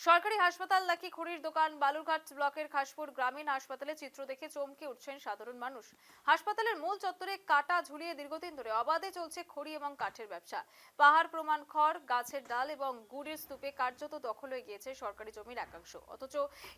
সরকারি হাসপাতাল নাকি খড়ির দোকান। বালুরঘাট ব্লকের খাসপুর গ্রামীণ হাসপাতালে চিত্র দেখে চমকে উঠছেন সাধারণ মানুষ। হাসপাতালের মূল চত্বরে কাটা ঝুলিয়ে দীর্ঘদিন ধরে অবাধে চলছে খড়ি এবং কাঠের ব্যবসা। পাহাড় প্রমাণ খড়, গাছের ডাল এবং গুড়ের স্তূপে কার্যত দখল হয়ে গিয়েছে সরকারি জমির একাংশ। অথচ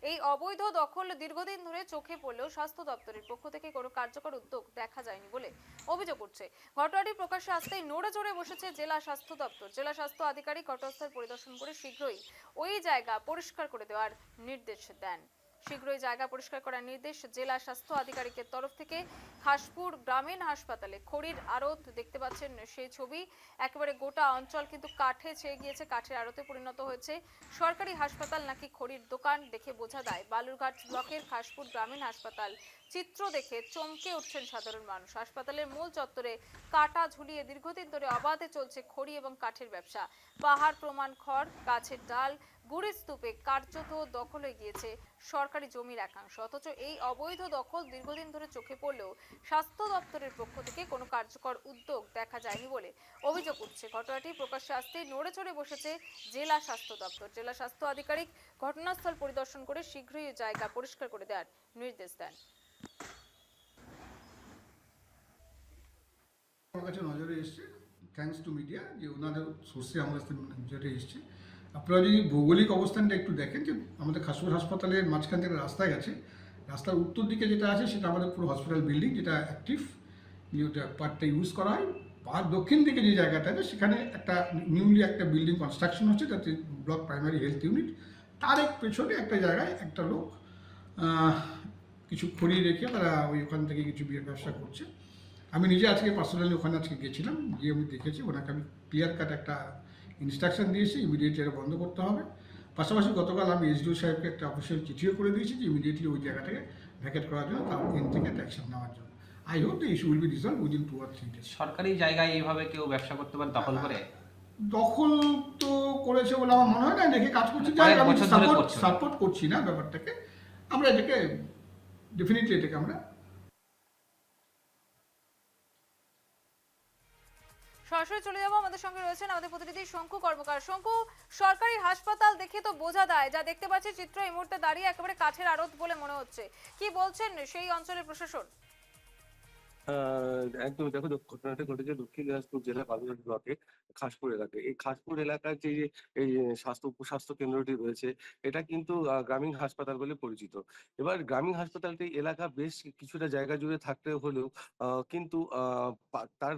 এই অবৈধ দখল দীর্ঘদিন ধরে চোখে পড়লেও স্বাস্থ্য দপ্তরের পক্ষ থেকে কোনো কার্যকর উদ্যোগ দেখা যায়নি বলে অভিযোগ উঠছে। ঘটনাটি প্রকাশ্যে আসতেই নড়ে চড়ে বসেছে জেলা স্বাস্থ্য দপ্তর। জেলা স্বাস্থ্য আধিকারিক ঘটনাস্থল পরিদর্শন করে শীঘ্রই ওই জায়গা পরিষ্কার করে দেওয়ার নির্দেশ দেন। শীঘ্রই জায়গা পরিষ্কার করার নির্দেশ জেলা স্বাস্থ্য আধিকারিকের তরফ থেকে। খাসপুর গ্রামীণ হাসপাতালে খড়ির আড়ত দেখতে পাচ্ছেন সেই ছবি। একেবারে গোটা অঞ্চল কিন্তু কাঠে ছেয়ে গিয়েছে, কাঠের আড়তে পরিণত হয়েছে। সরকারি হাসপাতাল নাকি খড়ির দোকান দেখে বোঝা যায় বালুরঘাট ব্লকের খাসপুর গ্রামীণ হাসপাতাল। চিত্র দেখে চমকে উঠছেন সাধারণ মানুষ। হাসপাতালের মূল চত্বরে কাটা ঝুলিয়ে দীর্ঘদিন ধরে অবাধে চলছে খড়ি এবং কাঠের ব্যবসা। পাহাড় প্রমাণ খড়, গাছের ডাল, গুড়ের স্তূপে কার্যত দখল হয়ে গিয়েছে সরকারি জমির একাংশ। অথচ এই অবৈধ দখল দীর্ঘদিন ধরে চোখে পড়লেও স্বাস্থ্য দপ্তরের পক্ষ থেকে কোনো কার্যকর উদ্যোগ দেখা যায়নি বলে অভিযোগ উঠছে। ঘটনাটি প্রকাশ্যে আসতেই নড়ে চড়ে বসেছে জেলা স্বাস্থ্য দপ্তর। জেলা স্বাস্থ্য আধিকারিক ঘটনাস্থল পরিদর্শন করে শীঘ্রই জায়গা পরিষ্কার করে দেওয়ার নির্দেশ দেন। আমার কাছে নজরে এসছে থ্যাঙ্কস টু মিডিয়া, যে ওনাদের সোর্সে আমার কাছে নজরে এসছে। আপনারা যদি ভৌগোলিক অবস্থানটা একটু দেখেন, যে আমাদের খাসপুর হাসপাতালের মাঝখান থেকে রাস্তা গেছে, রাস্তার উত্তর দিকে যেটা আছে সেটা আমাদের পুরো হসপিটাল বিল্ডিং, যেটা অ্যাক্টিভ, যেটা পার্টটা ইউজ করা হয়। আর দক্ষিণ দিকে যে জায়গাটা আছে সেখানে একটা নিউলি একটা বিল্ডিং কনস্ট্রাকশন হচ্ছে, যাতে ব্লক প্রাইমারি হেলথ ইউনিট। তার এক পেছনে একটা জায়গায় একটা লোক কিছু খড়ি রেখে তারা ওখান থেকে কিছু বিয়ের ব্যবসা করছে। আমি নিজে আজকে পার্সোনালি ওখানে আজকে গেছিলাম, গিয়ে আমি দেখেছি। ওনাকে আমি ক্লিয়ার কাট একটা ইনস্ট্রাকশন দিয়েছি, ইমিডিয়েটলি এটা বন্ধ করতে হবে। পাশাপাশি গতকাল আমি এসডিও সাহেবকে একটা অফিসিয়াল চিঠিও করে দিয়েছি যে ইমিডিয়েটলি ওই জায়গাটাকে ভ্যাকেট করার জন্য, তার এন থেকে একটা অ্যাকশন নেওয়ার জন্য। I hope the issue will be resolve within 2 or 3 days। সরকারি জায়গায় এইভাবে কেউ ব্যবসা করতে পারে দখল করে? দখল তো করেছে বলে আমার মনে হয় না, দেখে কাজ করছে। যাই কয়েক আমি বছর ধরে করছে। সাপোর্ট করছি না ব্যাপারটাকে। আমরা এটাকে ডেফিনেটলি এটাকে আমরা সরাসরি চলে যাবো, আমাদের সঙ্গে রয়েছেন আমাদের প্রতিনিধি শঙ্কু কর্মকার। শঙ্কু, সরকারি হাসপাতাল দেখে তো বোঝা যায়, যা দেখতে পাচ্ছি চিত্র এই মুহূর্তে দাঁড়িয়ে একেবারে কাঠের আড়ত বলে মনে হচ্ছে। কি বলছেন সেই অঞ্চলের প্রশাসন? একদমই দেখো, ঘটনাটা ঘটেছে দক্ষিণ দিনাজপুর জেলার বালুরঘাট ব্লকে খাসপুর এলাকায়। এই খাসপুর এলাকার যে এই যে উপস্বাস্থ্য কেন্দ্রটি রয়েছে, এটা কিন্তু গ্রামীণ হাসপাতাল বলে পরিচিত। এবার গ্রামীণ হাসপাতালটি এলাকা বেশ কিছুটা জায়গা জুড়ে থাকতে হলেও কিন্তু তার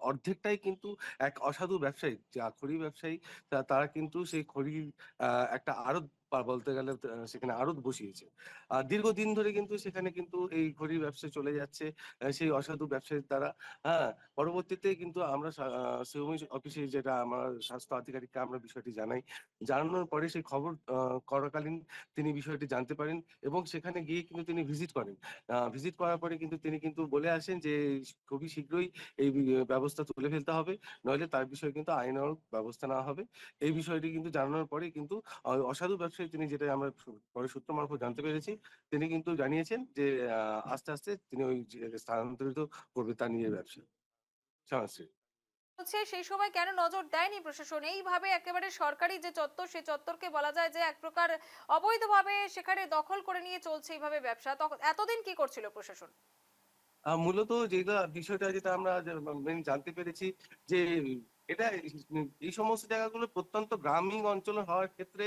অর্ধেকটাই কিন্তু এক অসাধু ব্যবসায়ী, যে খড়ি ব্যবসায়ী, তারা কিন্তু সেই খড়ির একটা আড়ত বলতে গেলে সেখানে আড়ত বসিয়েছে। দীর্ঘদিন ধরে কিন্তু সেখানে কিন্তু এই খড়ির ব্যবসা চলে যাচ্ছে সেই অসাধু ব্যবসায়ীর দ্বারা। হ্যাঁ, পরবর্তীতে কিন্তু আমরা সিওমি অফিসে, যেটা আমার স্বাস্থ্য আধিকারিককে আমরা বিষয়টি জানাই। জানানোর পরে সেই খবর করাকালীন তিনি বিষয়টি জানতে পারেন এবং সেখানে গিয়ে কিন্তু তিনি ভিজিট করেন। ভিজিট করার পরে কিন্তু তিনি কিন্তু বলে আসেন যে খুবই শীঘ্রই এই ব্যবস্থা তুলে ফেলতে হবে, নইলে তার বিষয়ে কিন্তু আইনানুগ ব্যবস্থা নেওয়া হবে। এই বিষয়টি কিন্তু জানানোর পরে কিন্তু অসাধু ব্যবসায়ী, তিনি, যেটা আমরা পরে সূত্র মারফত জানতে পেরেছি, তিনি কিন্তু জানিয়েছেন যে আস্তে আস্তে তিনি ওই স্থানান্তরিত করবে তার নিজের ব্যবসা সংস্কৃতি। হচ্ছে সেই সময় কেন নজর দেয়নি প্রশাসন? এইভাবে একেবারে সরকারি যে চত্বর, সেই চত্বরকে বলা যায় যে এক প্রকার অবৈধভাবে সেখানে দখল করে নিয়ে চলছে এইভাবে ব্যবসা। তখন এতদিন কি করছিল প্রশাসন? মূলত যেটা বিষয়টা, যেটা আমরা মেইন জানতে পেরেছি, যে এটা এই সমস্ত জায়গাগুলো প্রত্যন্ত গ্রামীণ অঞ্চল হওয়ার ক্ষেত্রে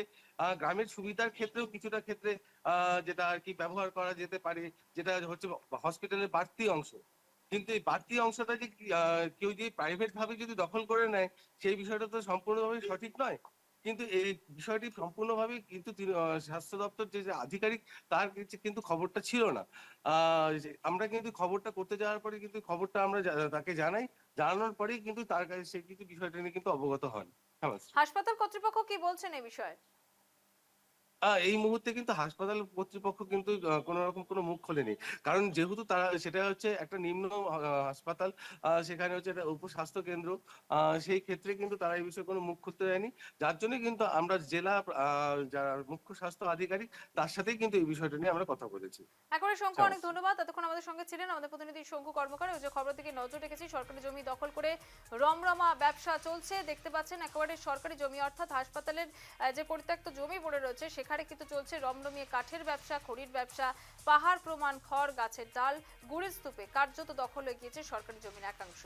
গ্রামের সুবিধার ক্ষেত্রেও কিছুটা ক্ষেত্রে যেটা আর কি ব্যবহার করা যেতে পারে, যেটা হচ্ছে হসপিটালের বাড়তি অংশ। কিন্তু এই বাড়তি অংশটা যে কেউ যদি প্রাইভেট ভাবে যদি দখল করে নেয়, সেই বিষয়টা তো সম্পূর্ণভাবে সঠিক নয়। কিন্তু এই বিষয়টি সম্পূর্ণভাবে কিন্তু স্বাস্থ্য দপ্তর যে আধিকারিক, তার কাছে কিন্তু খবরটা ছিল না। আমরা কিন্তু খবরটা করতে যাওয়ার পরে কিন্তু খবরটা আমরা তাকে জানাই। জানানোর পরেই কিন্তু তার কাছে সে কিন্তু বিষয়টা নিয়ে কিন্তু অবগত হন। হাসপাতাল কর্তৃপক্ষ কি বলছেন এই বিষয়ে? এই মুহূর্তে কিন্তু হাসপাতাল কর্তৃপক্ষ কিন্তু কোনো রকম কোনো মুখ খোলেনি। কারণ যেহেতু তারা সেটা হচ্ছে একটা নিম্ন হাসপাতাল, সেখানে হচ্ছে একটা উপস্বাস্থ্য কেন্দ্র। সেই ক্ষেত্রে কিন্তু তারা এই বিষয়ে কোনো মুখ খুলতে দেয়নি। যার জন্যই কিন্তু আমরা জেলা যারা মুখ্য স্বাস্থ্য আধিকারিক তার সাথেই কিন্তু এই বিষয়টা নিয়ে আমরা কথা বলেছি। একবারে শঙ্কু, আচ্ছা। অনেক ধন্যবাদ। এতক্ষণ আমাদের সঙ্গে ছিলেন আমাদের প্রতিনিধি শঙ্কু কর্মকার। ওই যে খবর থেকে নজর রেখেছি, সরকারি জমি দখল করে রমরমা ব্যবসা চলছে। দেখতে পাচ্ছেন একেবারে সরকারি জমি, অর্থাৎ হাসপাতালের যে পরিত্যক্ত জমি পড়ে রয়েছে সেখানে কিন্তু চলছে রমরমিয়ে কাঠের ব্যবসা, খড়ির ব্যবসা। পাহাড় প্রমাণ খড়, গাছের ডাল, গুড়ের স্তূপে কার্যত দখল হয়ে গিয়েছে সরকারি জমির একাংশ।